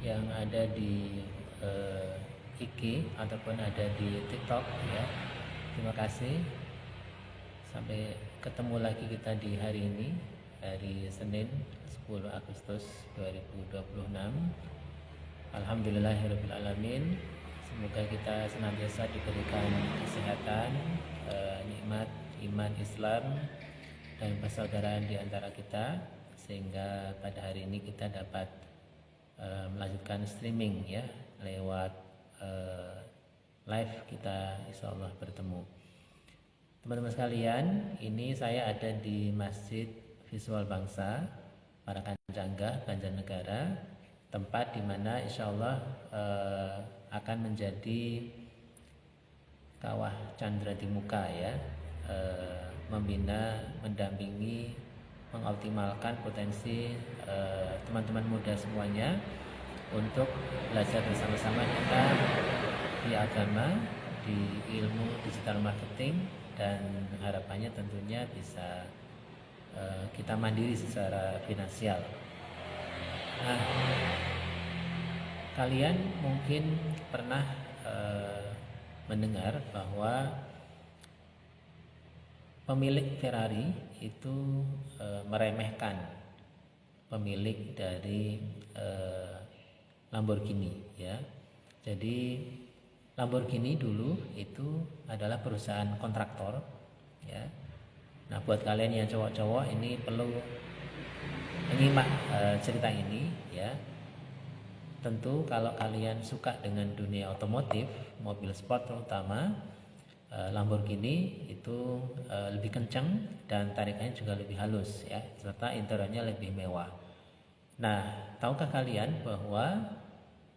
yang ada di IG ataupun ada di TikTok ya. Terima kasih. Sampai ketemu lagi kita di hari ini, hari Senin 10 Agustus 2026. Alhamdulillahirrabbilalamin. Semoga kita senantiasa diberikan kesehatan, nikmat iman Islam dan persaudaraan di antara kita, sehingga pada hari ini kita dapat melanjutkan streaming ya lewat live kita insyaallah bertemu. Teman-teman sekalian, ini saya ada di Masjid Visual Bangsa Parakanjangga, Banjarnegara, tempat di mana insyaallah akan menjadi kawah candra di muka ya, membina, mendampingi, mengoptimalkan potensi teman-teman muda semuanya untuk belajar bersama-sama kita di agama, di ilmu digital marketing, dan harapannya tentunya bisa kita mandiri secara finansial. Nah, kalian mungkin pernah mendengar bahwa pemilik Ferrari itu meremehkan pemilik dari Lamborghini ya. Jadi Lamborghini dulu itu adalah perusahaan kontraktor ya. Nah, buat kalian yang cowok-cowok ini perlu menyimak cerita ini ya. Tentu kalau kalian suka dengan dunia otomotif, mobil sport terutama, Lamborghini itu lebih kencang dan tarikannya juga lebih halus ya, serta interiornya lebih mewah. Nah, tahukah kalian bahwa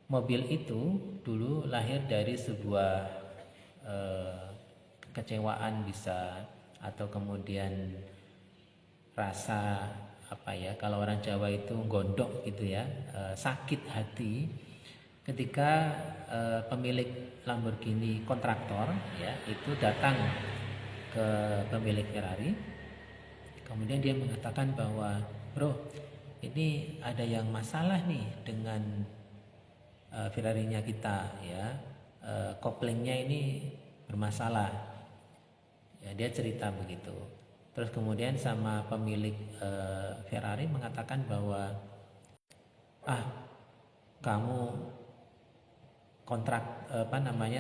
mobil itu dulu lahir dari sebuah kekecewaan bisa, atau kemudian rasa apa ya, kalau orang Jawa itu gondok gitu ya, sakit hati ketika pemilik Lamborghini kontraktor ya itu datang ke pemilik Ferrari, kemudian dia mengatakan bahwa bro, ini ada yang masalah nih dengan Ferrarinya kita ya, koplingnya ini bermasalah ya, dia cerita begitu. Terus kemudian sama pemilik Ferrari mengatakan bahwa kamu kontrak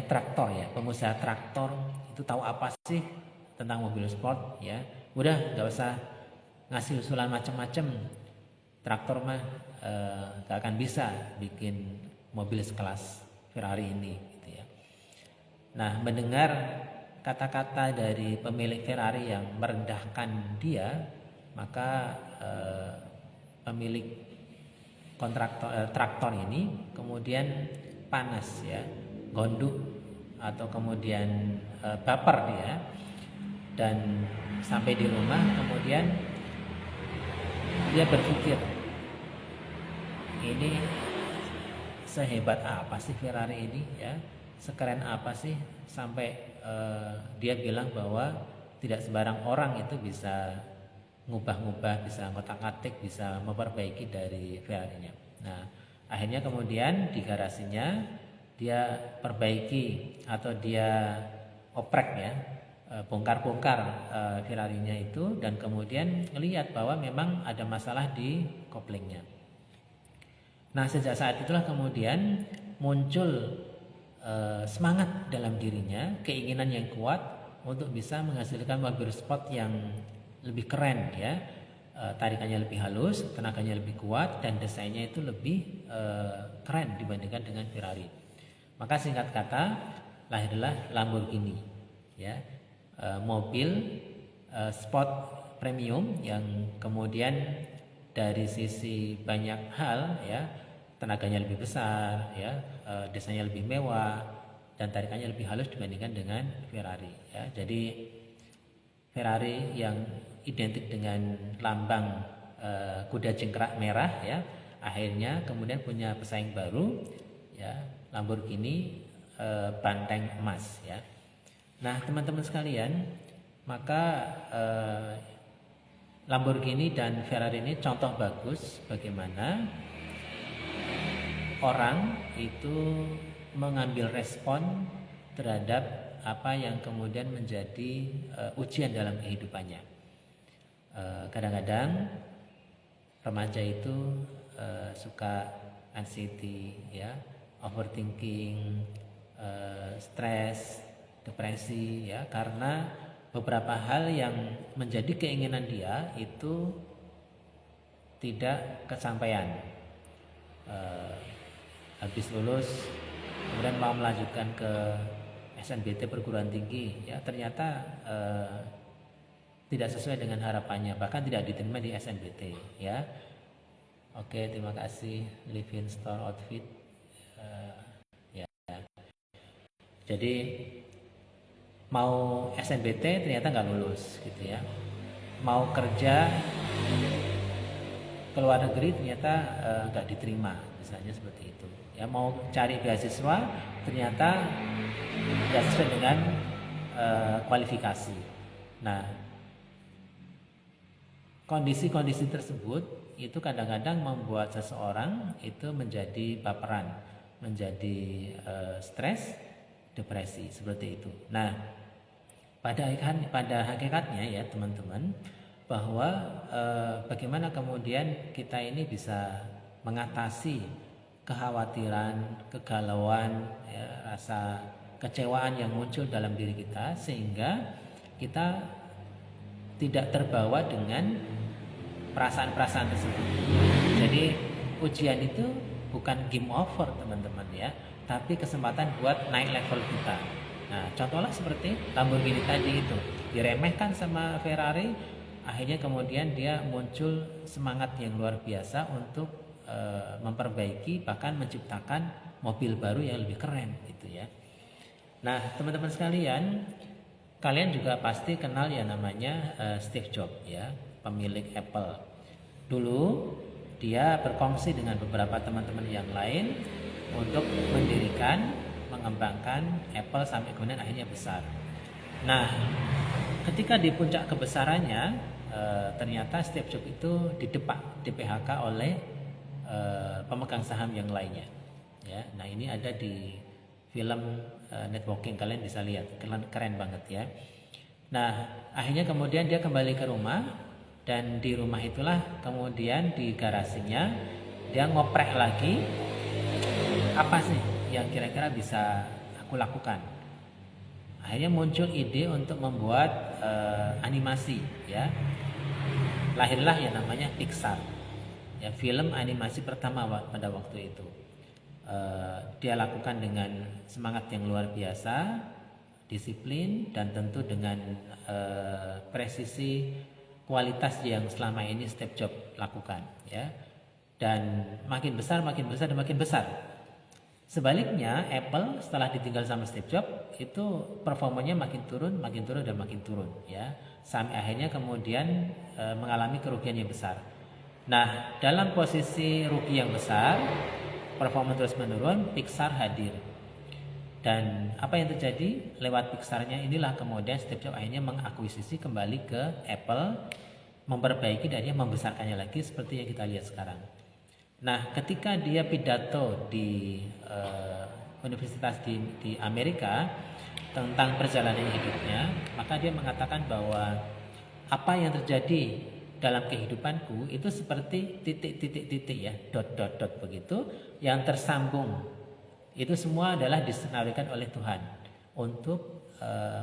traktor ya, pengusaha traktor itu tahu apa sih tentang mobil sport ya, udah nggak usah ngasih usulan macam-macam, traktor mah nggak akan bisa bikin mobil sekelas Ferrari ini gitu ya. Nah, mendengar kata-kata dari pemilik Ferrari yang merendahkan dia, maka pemilik traktor ini kemudian panas ya, gondok atau kemudian baper dia, dan sampai di rumah kemudian dia berpikir, ini sehebat apa sih Ferrari ini ya, sekeren apa sih sampai dia bilang bahwa tidak sembarang orang itu bisa ngubah-ngubah, bisa ngotak-ngatik, bisa memperbaiki dari Ferrarinya. Nah, akhirnya kemudian di garasinya dia perbaiki atau dia oprek ya, bongkar-bongkar Ferrarinya itu, dan kemudian lihat bahwa memang ada masalah di koplingnya. Nah, sejak saat itulah kemudian muncul semangat dalam dirinya, keinginan yang kuat untuk bisa menghasilkan mobil sport yang lebih keren ya, tarikannya lebih halus, tenaganya lebih kuat, dan desainnya itu lebih keren dibandingkan dengan Ferrari. Maka singkat kata lahirlah Lamborghini ya, mobil sport premium yang kemudian dari sisi banyak hal ya, tenaganya lebih besar ya, desainnya lebih mewah, dan tarikannya lebih halus dibandingkan dengan Ferrari ya. Jadi Ferrari yang identik dengan lambang kuda jengkerak merah ya, akhirnya kemudian punya pesaing baru ya, Lamborghini banteng emas ya. Nah, teman-teman sekalian, maka Lamborghini dan Ferrari ini contoh bagus bagaimana orang itu mengambil respon terhadap apa yang kemudian menjadi ujian dalam kehidupannya. Kadang-kadang remaja itu suka anxiety, ya, overthinking, stres, depresi, ya, karena beberapa hal yang menjadi keinginan dia itu tidak kesampaian. Habis lulus kemudian mau melanjutkan ke SNBT perguruan tinggi, ya, ternyata tidak sesuai dengan harapannya, bahkan tidak diterima di SNBT, ya. Oke, terima kasih Living Store Outfit. Ya. Jadi mau SNBT ternyata nggak lulus, gitu ya. Mau kerja ke luar negeri ternyata nggak diterima, misalnya seperti itu. Ya, mau cari beasiswa ternyata nggak sesuai dengan kualifikasi. Nah, kondisi-kondisi tersebut itu kadang-kadang membuat seseorang itu menjadi baperan, menjadi stres, depresi, seperti itu. Nah, pada hakikatnya ya teman-teman, bahwa bagaimana kemudian kita ini bisa mengatasi kekhawatiran, kegalauan, ya, rasa kecewaan yang muncul dalam diri kita, sehingga kita tidak terbawa dengan perasaan-perasaan tersebut. Jadi ujian itu bukan game over teman-teman, ya, tapi kesempatan buat naik level kita. Nah, contohnya seperti Lamborghini tadi itu diremehkan sama Ferrari, akhirnya kemudian dia muncul semangat yang luar biasa untuk memperbaiki, bahkan menciptakan mobil baru yang lebih keren, gitu ya. Nah, teman-teman sekalian, kalian juga pasti kenal ya namanya Steve Jobs, ya, pemilik Apple. Dulu dia berkongsi dengan beberapa teman-teman yang lain untuk mendirikan, mengembangkan Apple sampai kemudian akhirnya besar. Nah, ketika di puncak kebesarannya, ternyata Steve Jobs itu di PHK oleh pemegang saham yang lainnya. Ya, nah ini ada di film Networking, kalian bisa lihat, keren banget ya. Nah, akhirnya kemudian dia kembali ke rumah, dan di rumah itulah kemudian di garasinya dia ngoprek lagi, apa sih yang kira-kira bisa aku lakukan. Akhirnya muncul ide untuk membuat animasi, ya. Lahirlah yang namanya Pixar, ya, film animasi pertama pada waktu itu. Dia lakukan dengan semangat yang luar biasa, disiplin, dan tentu dengan presisi kualitas yang selama ini Steve Jobs lakukan, ya. Dan makin besar dan makin besar. Sebaliknya Apple setelah ditinggal sama Steve Jobs itu performanya makin turun dan makin turun, ya, sampai akhirnya kemudian mengalami kerugian yang besar. Nah, dalam posisi rugi yang besar, performa terus menurun, Pixar hadir. Dan apa yang terjadi lewat Pixar-nya inilah kemudian Steve Jobs akhirnya mengakuisisi kembali ke Apple, memperbaiki dan dia membesarkannya lagi seperti yang kita lihat sekarang. Nah, ketika dia pidato di universitas di Amerika tentang perjalanan hidupnya, maka dia mengatakan bahwa apa yang terjadi dalam kehidupanku itu seperti titik-titik-titik, ya, dot begitu yang tersambung. Itu semua adalah disenariokan oleh Tuhan untuk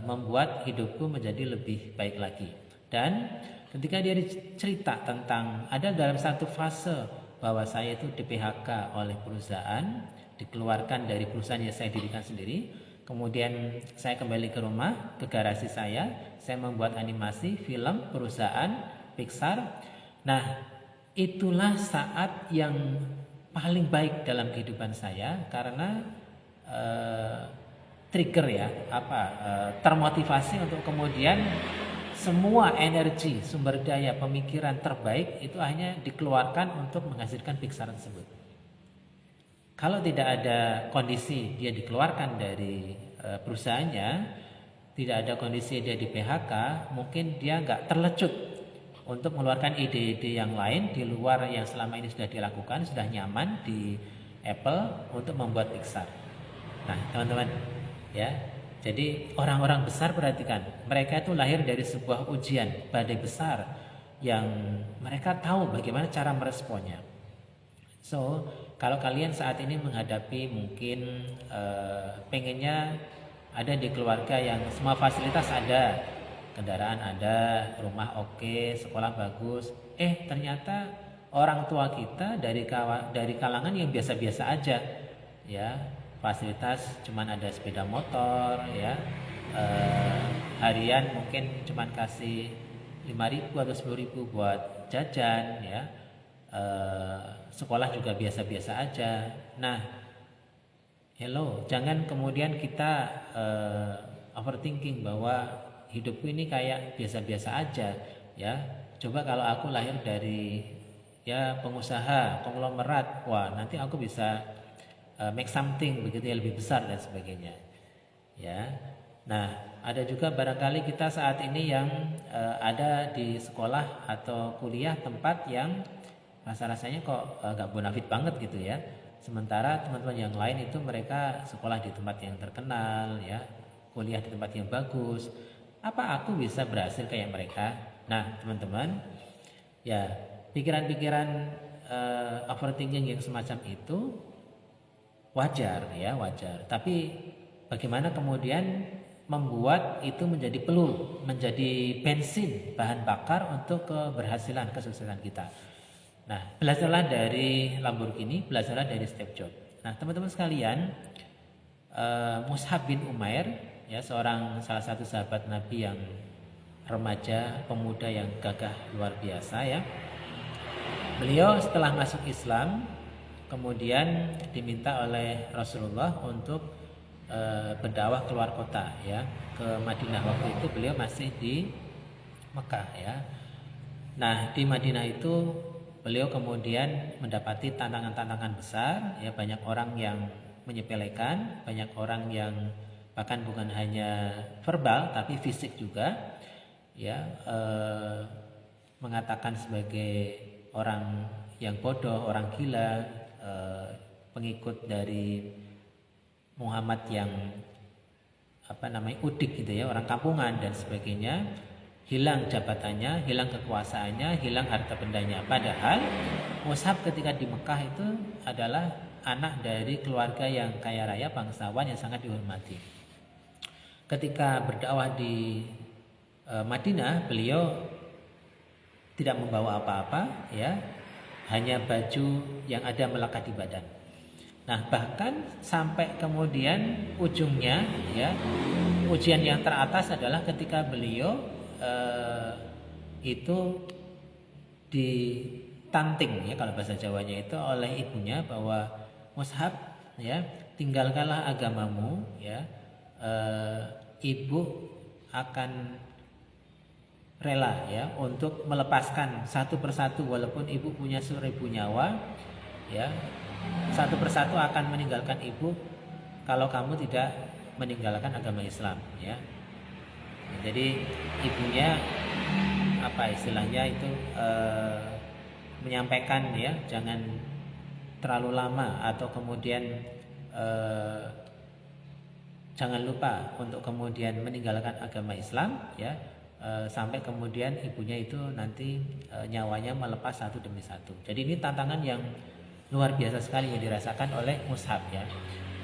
membuat hidupku menjadi lebih baik lagi. Dan ketika dia cerita tentang ada dalam satu fase bahwa saya itu di PHK oleh perusahaan, dikeluarkan dari perusahaan yang saya dirikan sendiri, kemudian saya kembali ke rumah, ke garasi saya membuat animasi film perusahaan Pixar. Nah, itulah saat yang paling baik dalam kehidupan saya, karena trigger, ya, termotivasi untuk kemudian semua energi, sumber daya, pemikiran terbaik itu hanya dikeluarkan untuk menghasilkan Pixar tersebut. Kalau tidak ada kondisi dia dikeluarkan dari perusahaannya, tidak ada kondisi dia di PHK, mungkin dia nggak terlecut untuk mengeluarkan ide-ide yang lain di luar yang selama ini sudah dilakukan, sudah nyaman di Apple untuk membuat Pixar. Nah, teman-teman, ya. Jadi orang-orang besar perhatikan, mereka itu lahir dari sebuah ujian badai besar yang mereka tahu bagaimana cara meresponnya. So, kalau kalian saat ini menghadapi mungkin pengennya ada di keluarga yang semua fasilitas ada, kendaraan ada, rumah oke, sekolah bagus, ternyata orang tua kita dari kalangan yang biasa-biasa aja, ya, fasilitas cuman ada sepeda motor, ya, harian mungkin cuman kasih 5.000 atau 10.000 buat jajan, ya, sekolah juga biasa-biasa aja. Nah, hello, jangan kemudian kita overthinking bahwa hidupku ini kayak biasa-biasa aja, ya. Coba kalau aku lahir dari ya pengusaha konglomerat, wah nanti aku bisa make something begitu ya, lebih besar dan sebagainya, ya. Nah, ada juga barangkali kita saat ini yang ada di sekolah atau kuliah tempat yang rasa-rasanya kok gak bonafit banget gitu ya. Sementara teman-teman yang lain itu mereka sekolah di tempat yang terkenal, ya, kuliah di tempat yang bagus. Apa aku bisa berhasil kayak mereka? Nah, teman-teman, ya, pikiran-pikiran overthinking yang semacam itu wajar, ya, wajar. Tapi bagaimana kemudian membuat itu menjadi peluru, menjadi bensin, bahan bakar untuk keberhasilan, kesuksesan kita. Nah, belajarlah dari Lamborghini, belajarlah dari Steve Jobs. Nah, teman-teman sekalian, Mus'ab bin Umair, ya, salah satu sahabat Nabi yang remaja, pemuda yang gagah luar biasa, ya. Beliau setelah masuk Islam kemudian diminta oleh Rasulullah untuk berdakwah keluar kota, ya, ke Madinah. Waktu itu beliau masih di Mekah, ya. Nah, di Madinah itu beliau kemudian mendapati tantangan-tantangan besar, ya, banyak orang yang menyepelekan, banyak orang yang bahkan bukan hanya verbal tapi fisik juga, ya, mengatakan sebagai orang yang bodoh, orang gila, pengikut dari Muhammad yang udik gitu ya, orang kampungan dan sebagainya. Hilang jabatannya, hilang kekuasaannya, hilang harta bendanya. Padahal Mus'ab ketika di Mekah itu adalah anak dari keluarga yang kaya raya, bangsawan yang sangat dihormati. Ketika berdakwah di Madinah, beliau tidak membawa apa-apa, ya, hanya baju yang ada melekat di badan. Nah, bahkan sampai kemudian ujungnya, ya, ujian yang teratas adalah ketika beliau itu ditanting, ya, kalau bahasa Jawanya itu oleh ibunya bahwa Mus'ab, ya, tinggalkanlah agamamu, ya, ibu akan rela, ya, untuk melepaskan satu persatu, walaupun ibu punya 1000 nyawa, ya, satu persatu akan meninggalkan ibu kalau kamu tidak meninggalkan agama Islam, ya. Jadi ibunya istilahnya itu menyampaikan, ya, jangan terlalu lama atau kemudian jangan lupa untuk kemudian meninggalkan agama Islam, ya, sampai kemudian ibunya itu nanti nyawanya melepas satu demi satu. Jadi ini tantangan yang luar biasa sekali yang dirasakan oleh Mus'ab, ya.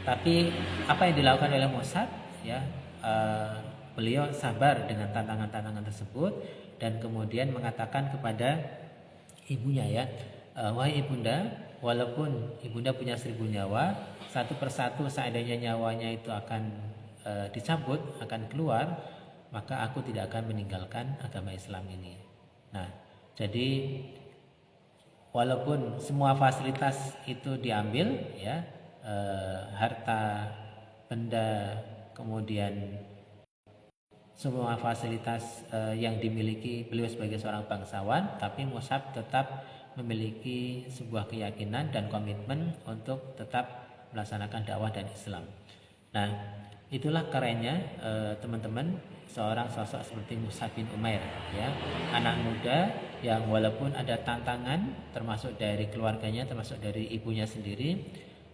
Tapi apa yang dilakukan oleh Mus'ab, ya, beliau sabar dengan tantangan-tantangan tersebut dan kemudian mengatakan kepada ibunya, ya, wahai ibunda, walaupun ibunda punya 1000 nyawa, satu persatu seandainya nyawanya itu akan dicabut, akan keluar, maka aku tidak akan meninggalkan agama Islam ini. Nah, jadi walaupun semua fasilitas itu diambil, ya, harta benda, kemudian semua fasilitas yang dimiliki beliau sebagai seorang bangsawan, tapi Mus'ab tetap memiliki sebuah keyakinan dan komitmen untuk tetap melaksanakan dakwah dan Islam. Nah, itulah kerennya teman-teman, seorang sosok seperti Mus'ab bin Umair, ya, anak muda yang walaupun ada tantangan termasuk dari keluarganya, termasuk dari ibunya sendiri,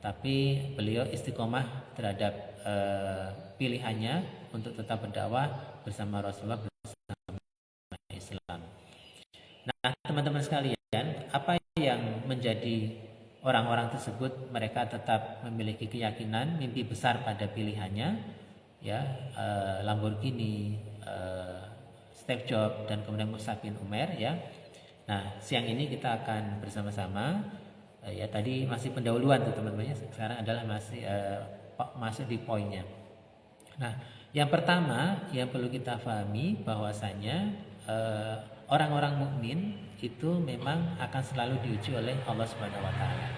tapi beliau istiqomah terhadap pilihannya untuk tetap berdakwah bersama Rasulullah, bersama Islam. Nah, teman-teman sekalian, apa yang menjadi orang-orang tersebut mereka tetap memiliki keyakinan, mimpi besar pada pilihannya, ya, Lamborghini, Steve Jobs, dan kemudian Mus'ab bin Umair, ya. Nah, siang ini kita akan bersama-sama, ya tadi masih pendahuluan tuh teman-teman, sekarang adalah masih masuk di poinnya. Nah, yang pertama yang perlu kita pahami bahwasanya orang-orang mukmin itu memang akan selalu diuji oleh Allah Subhanahu wa taala.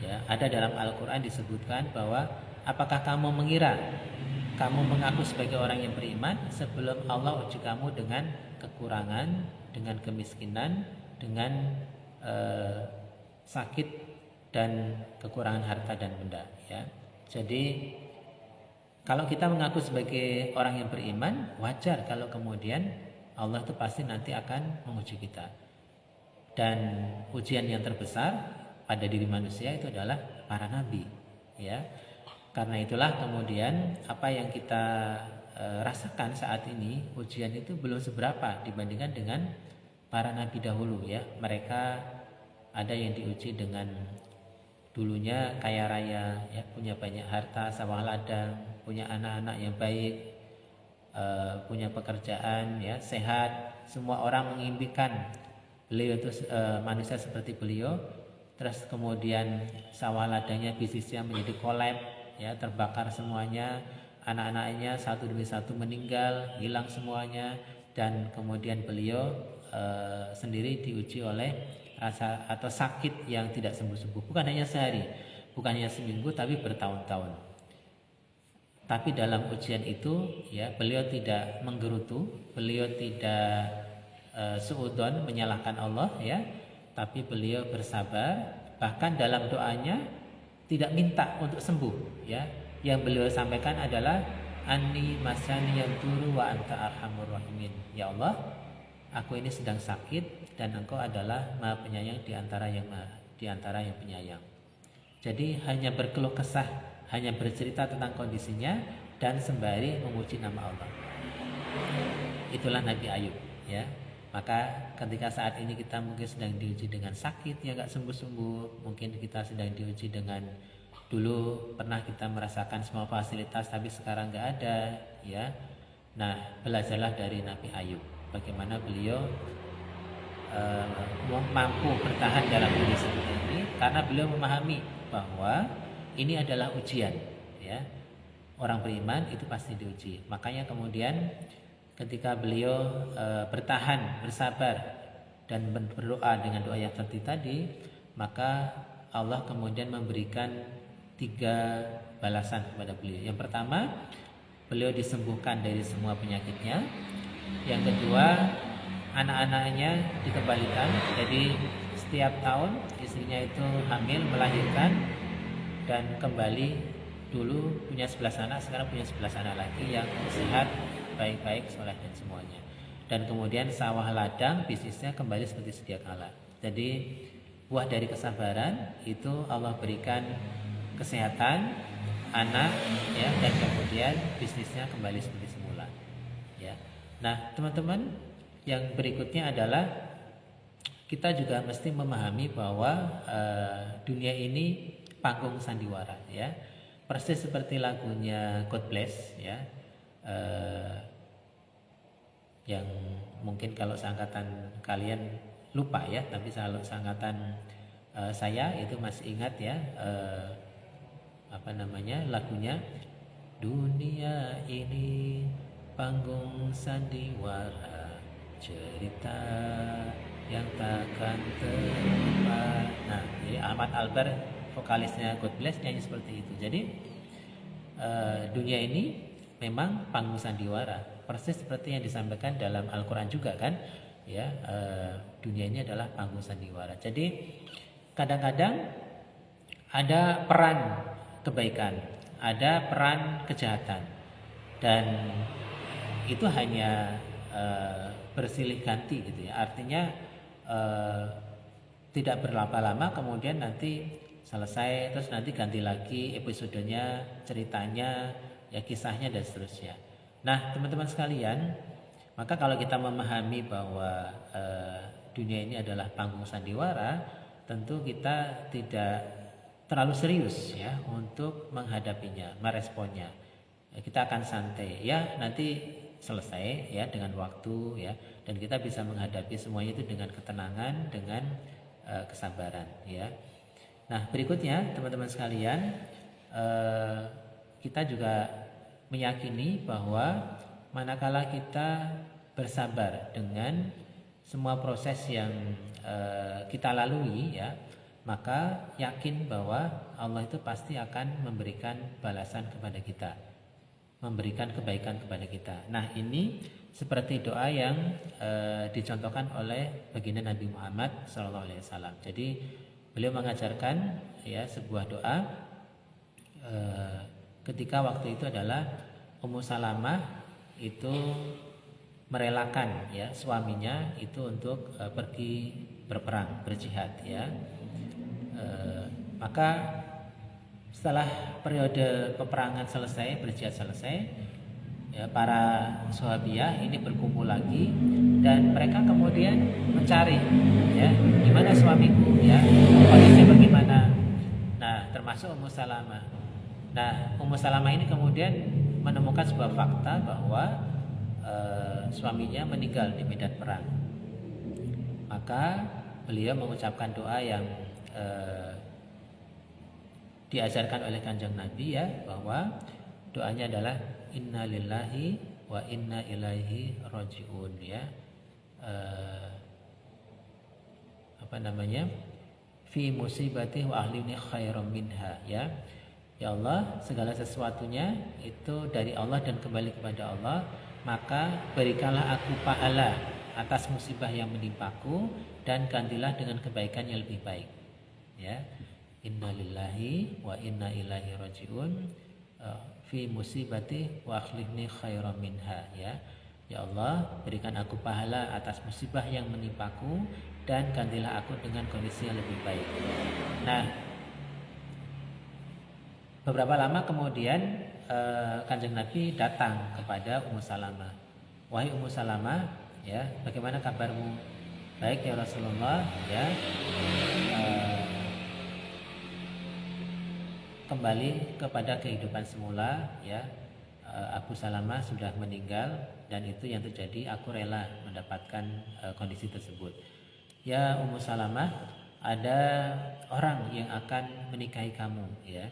Ya, ada dalam Al-Qur'an disebutkan bahwa apakah kamu mengira kamu mengaku sebagai orang yang beriman sebelum Allah uji kamu dengan kekurangan, dengan kemiskinan, dengan sakit dan kekurangan harta dan benda, ya. Jadi kalau kita mengaku sebagai orang yang beriman, wajar kalau kemudian Allah itu pasti nanti akan menguji kita. Dan ujian yang terbesar pada diri manusia itu adalah para nabi, ya. Karena itulah kemudian apa yang kita rasakan saat ini, ujian itu belum seberapa dibandingkan dengan para nabi dahulu, ya. Mereka ada yang diuji dengan dulunya kaya raya, ya, punya banyak harta, sawah ladang, punya anak-anak yang baik, punya pekerjaan, ya, sehat. Semua orang mengimpikan beliau itu manusia seperti beliau. Terus kemudian sawah ladangnya, bisnisnya menjadi kolab, ya, terbakar semuanya, anak-anaknya satu demi satu meninggal, hilang semuanya, dan kemudian beliau sendiri diuji oleh rasa atau sakit yang tidak sembuh-sembuh, bukan hanya sehari, bukan hanya seminggu, tapi bertahun-tahun. Tapi dalam ujian itu, ya, beliau tidak menggerutu, beliau tidak suudon menyalahkan Allah, ya, tapi beliau bersabar. Bahkan dalam doanya tidak minta untuk sembuh, ya. Yang beliau sampaikan adalah anni masani yadurru wa anta arhamur rahimin. Ya Allah, aku ini sedang sakit dan Engkau adalah Maha Penyayang di antara yang penyayang. Jadi hanya berkeluh kesah, hanya bercerita tentang kondisinya dan sembari memuji nama Allah. Itulah Nabi Ayub, ya. Maka ketika saat ini kita mungkin sedang diuji dengan sakit yang gak sembuh-sembuh, mungkin kita sedang diuji dengan dulu pernah kita merasakan semua fasilitas tapi sekarang gak ada, ya. Nah, belajarlah dari Nabi Ayub, bagaimana beliau mampu bertahan dalam kondisi seperti ini karena beliau memahami bahwa ini adalah ujian, ya. Orang beriman itu pasti diuji. Makanya kemudian ketika beliau bertahan, bersabar dan berdoa dengan doa yang seperti tadi, maka Allah kemudian memberikan 3 balasan kepada beliau. Yang pertama, beliau disembuhkan dari semua penyakitnya. Yang kedua, anak-anaknya dikembalikan. Jadi setiap tahun istrinya itu hamil, melahirkan, dan kembali. Dulu punya 11 anak, sekarang punya 11 anak lagi yang sehat, baik-baik, soleh dan semuanya. Dan kemudian sawah ladang bisnisnya kembali seperti sedia kala. Jadi buah dari kesabaran itu Allah berikan kesehatan, anak, ya, dan kemudian bisnisnya kembali seperti semula, ya. Nah, teman-teman, yang berikutnya adalah kita juga mesti memahami bahwa dunia ini panggung sandiwara, ya. Persis seperti lagunya God Bless, ya. Yang mungkin kalau seangkatan kalian lupa, ya, tapi kalau seangkatan saya itu masih ingat, ya, lagunya, dunia ini panggung sandiwara, cerita yang takkan terlupa. Nah, jadi Ahmad Albar, vokalisnya God Bless, nyanyi seperti itu. Jadi dunia ini memang panggung sandiwara, persis seperti yang disampaikan dalam Al-Quran juga, kan, ya. Dunia ini adalah panggung sandiwara. Jadi kadang-kadang ada peran kebaikan, ada peran kejahatan, dan itu hanya bersilih ganti, gitu, ya. Artinya tidak berlama-lama kemudian nanti selesai, terus nanti ganti lagi episodenya, ceritanya, ya kisahnya dan seterusnya. Nah, teman-teman sekalian, maka kalau kita memahami bahwa dunia ini adalah panggung sandiwara, tentu kita tidak terlalu serius ya untuk menghadapinya, meresponnya. Ya, kita akan santai ya, nanti selesai ya dengan waktu ya, dan kita bisa menghadapi semuanya itu dengan ketenangan, dengan kesabaran ya. Nah, berikutnya teman-teman sekalian, kita juga meyakini bahwa manakala kita bersabar dengan semua proses yang kita lalui ya, maka yakin bahwa Allah itu pasti akan memberikan balasan kepada kita, memberikan kebaikan kepada kita. Nah, ini seperti doa yang dicontohkan oleh baginda Nabi Muhammad SAW. Jadi beliau mengajarkan ya sebuah doa ketika waktu itu adalah Ummu Salamah itu merelakan ya suaminya itu untuk pergi berperang, berjihad ya. Maka setelah periode peperangan selesai, berjihad selesai, ya, para sahabiah ini berkumpul lagi dan mereka kemudian mencari ya di mana suamiku ya, kondisinya bagaimana. Nah, termasuk Ummu Salamah. Nah, Ummu Salamah ini kemudian menemukan sebuah fakta bahwa suaminya meninggal di medan perang. Maka beliau mengucapkan doa yang diajarkan oleh Kanjeng Nabi ya, bahwa doanya adalah inna lillahi wa inna ilaihi rajiun ya. Fi musibati wa ahlini khairam minha ya. Ya Allah, segala sesuatunya itu dari Allah dan kembali kepada Allah, maka berikanlah aku pahala atas musibah yang menimpaku dan gantilah dengan kebaikan yang lebih baik. Ya. Innalillahi wa inna ilaihi rajiun fi musibati wa akhlifni khairan minha ya. Ya Allah, berikan aku pahala atas musibah yang menimpaku dan gantilah aku dengan kondisi yang lebih baik. Nah, beberapa lama kemudian Kanjeng Nabi datang kepada Ummu Salamah. Wahai Ummu Salamah, ya, bagaimana kabarmu? Baik ya Rasulullah, ya. Kembali kepada kehidupan semula, ya. Abu Salamah sudah meninggal dan itu yang terjadi. Aku rela mendapatkan kondisi tersebut. Ya Ummu Salamah, ada orang yang akan menikahi kamu, ya.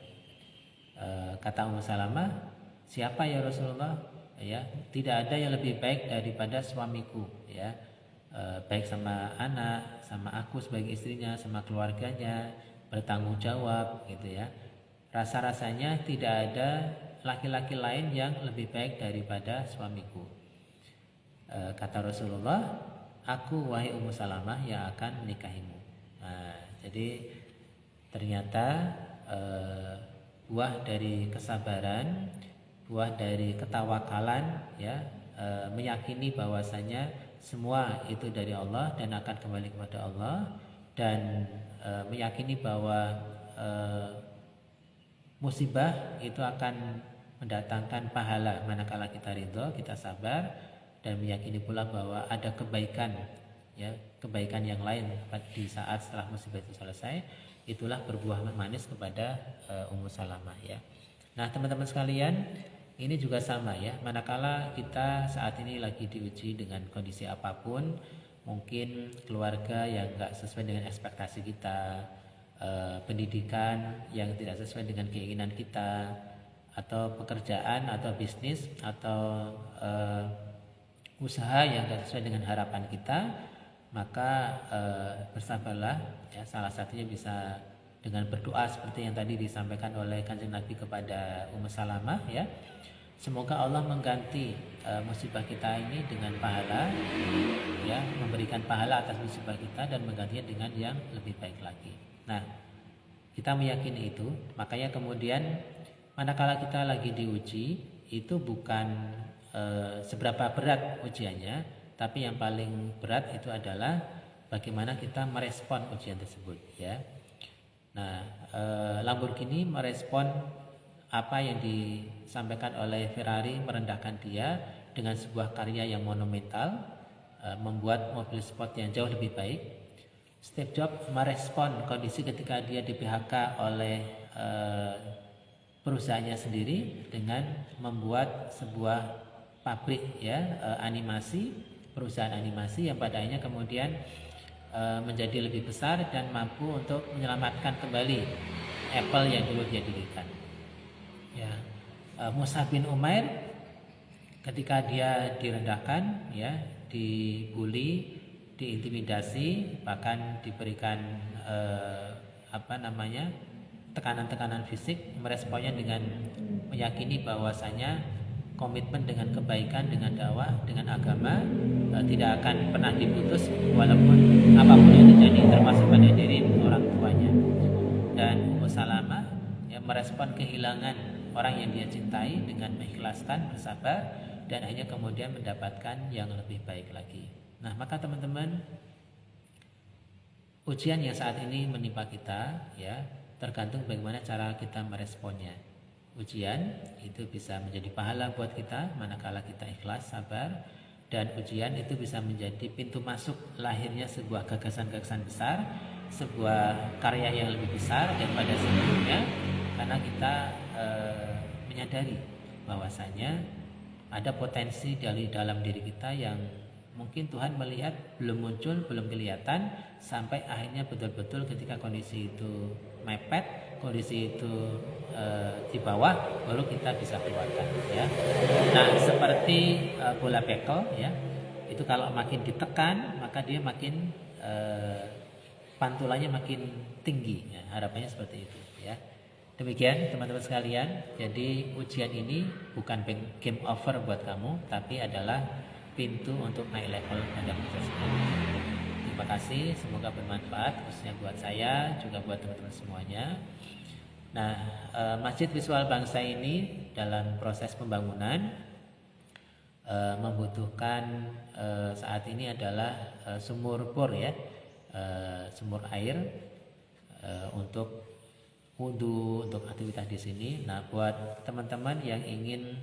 Kata Ummu Salamah, siapa ya Rasulullah? Ya, tidak ada yang lebih baik daripada suamiku, ya. Baik sama anak, sama aku sebagai istrinya, sama keluarganya, bertanggung jawab, gitu ya. Rasa-rasanya tidak ada laki-laki lain yang lebih baik daripada suamiku. Kata Rasulullah, aku wahai Ummu Salamah yang akan menikahimu. Nah, jadi ternyata buah dari kesabaran, buah dari ketawakalan, ya, meyakini bahwasanya semua itu dari Allah dan akan kembali kepada Allah, dan meyakini bahwa musibah itu akan mendatangkan pahala manakala kita ridho, kita sabar, dan meyakini pula bahwa ada kebaikan, ya, kebaikan yang lain di saat setelah musibah itu selesai. Itulah berbuah manis kepada Ummu Salamah, ya. Nah, teman-teman sekalian, ini juga sama, ya. Manakala kita saat ini lagi diuji dengan kondisi apapun, mungkin keluarga yang enggak sesuai dengan ekspektasi kita, pendidikan yang tidak sesuai dengan keinginan kita, atau pekerjaan atau bisnis atau usaha yang tidak sesuai dengan harapan kita, maka bersabarlah, ya. Salah satunya bisa dengan berdoa seperti yang tadi disampaikan oleh Kanjeng Nabi kepada Ummu Salamah, ya. Semoga Allah mengganti musibah kita ini dengan pahala, ya, memberikan pahala atas musibah kita dan menggantinya dengan yang lebih baik lagi. Nah, kita meyakini itu, makanya kemudian manakala kita lagi diuji, itu bukan seberapa berat ujiannya, tapi yang paling berat itu adalah bagaimana kita merespon ujian tersebut, ya. Nah, Lamborghini merespon apa yang disampaikan oleh Ferrari, merendahkan dia dengan sebuah karya yang monumental, membuat mobil sport yang jauh lebih baik. Steve Jobs merespon kondisi ketika dia di PHK oleh perusahaannya sendiri dengan membuat sebuah pabrik ya, animasi, perusahaan animasi yang pada akhirnya kemudian menjadi lebih besar dan mampu untuk menyelamatkan kembali Apple yang dulu dia dirikan. Ya, Mus'ab bin Umair ketika dia direndahkan, ya, dibully, diintimidasi, bahkan diberikan tekanan-tekanan fisik, meresponnya dengan meyakini bahwasanya komitmen dengan kebaikan, dengan dakwah, dengan agama tidak akan pernah diputus walaupun apapun yang terjadi, termasuk pada diri orang tuanya. Dan Ummu Salamah yang merespon kehilangan orang yang dia cintai dengan mengikhlaskan, bersabar, dan akhirnya kemudian mendapatkan yang lebih baik lagi. Nah, maka teman-teman, ujian yang saat ini menimpa kita ya tergantung bagaimana cara kita meresponnya. Ujian itu bisa menjadi pahala buat kita manakala kita ikhlas, sabar, dan ujian itu bisa menjadi pintu masuk lahirnya sebuah gagasan-gagasan besar, sebuah karya yang lebih besar daripada sebelumnya, karena kita menyadari bahwasanya ada potensi dari dalam diri kita yang mungkin Tuhan melihat belum muncul, belum kelihatan, sampai akhirnya betul-betul ketika kondisi itu mepet, kondisi itu di bawah, baru kita bisa keluarkan ya. Nah, seperti bola bekel ya, itu kalau makin ditekan maka dia makin pantulannya makin tinggi ya, harapannya seperti itu ya. Demikian teman-teman sekalian, jadi ujian ini bukan game over buat kamu, tapi adalah pintu untuk naik level pada proses ini. Terima kasih, semoga bermanfaat khususnya buat saya, juga buat teman-teman semuanya. Nah, Masjid Visual Bangsa ini dalam proses pembangunan membutuhkan saat ini adalah sumur bor ya, sumur air untuk wudhu, untuk aktivitas di sini. Nah, buat teman-teman yang ingin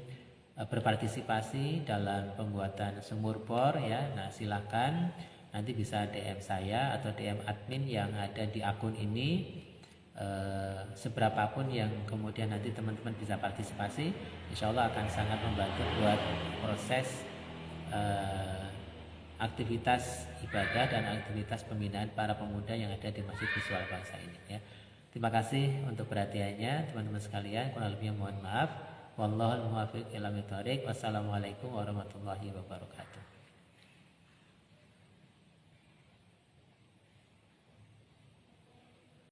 berpartisipasi dalam pembuatan sumur bor ya, nah silakan nanti bisa DM saya atau DM admin yang ada di akun ini. Seberapapun yang kemudian nanti teman-teman bisa partisipasi, insya Allah akan sangat membantu buat proses aktivitas ibadah dan aktivitas pembinaan para pemuda yang ada di Masjid Visual Bangsa ini ya. Terima kasih untuk perhatiannya teman-teman sekalian, kurang lebihnya mohon maaf. Wallahul muwaffiq ila aqwamit thoriq. Wassalamualaikum warahmatullahi wabarakatuh.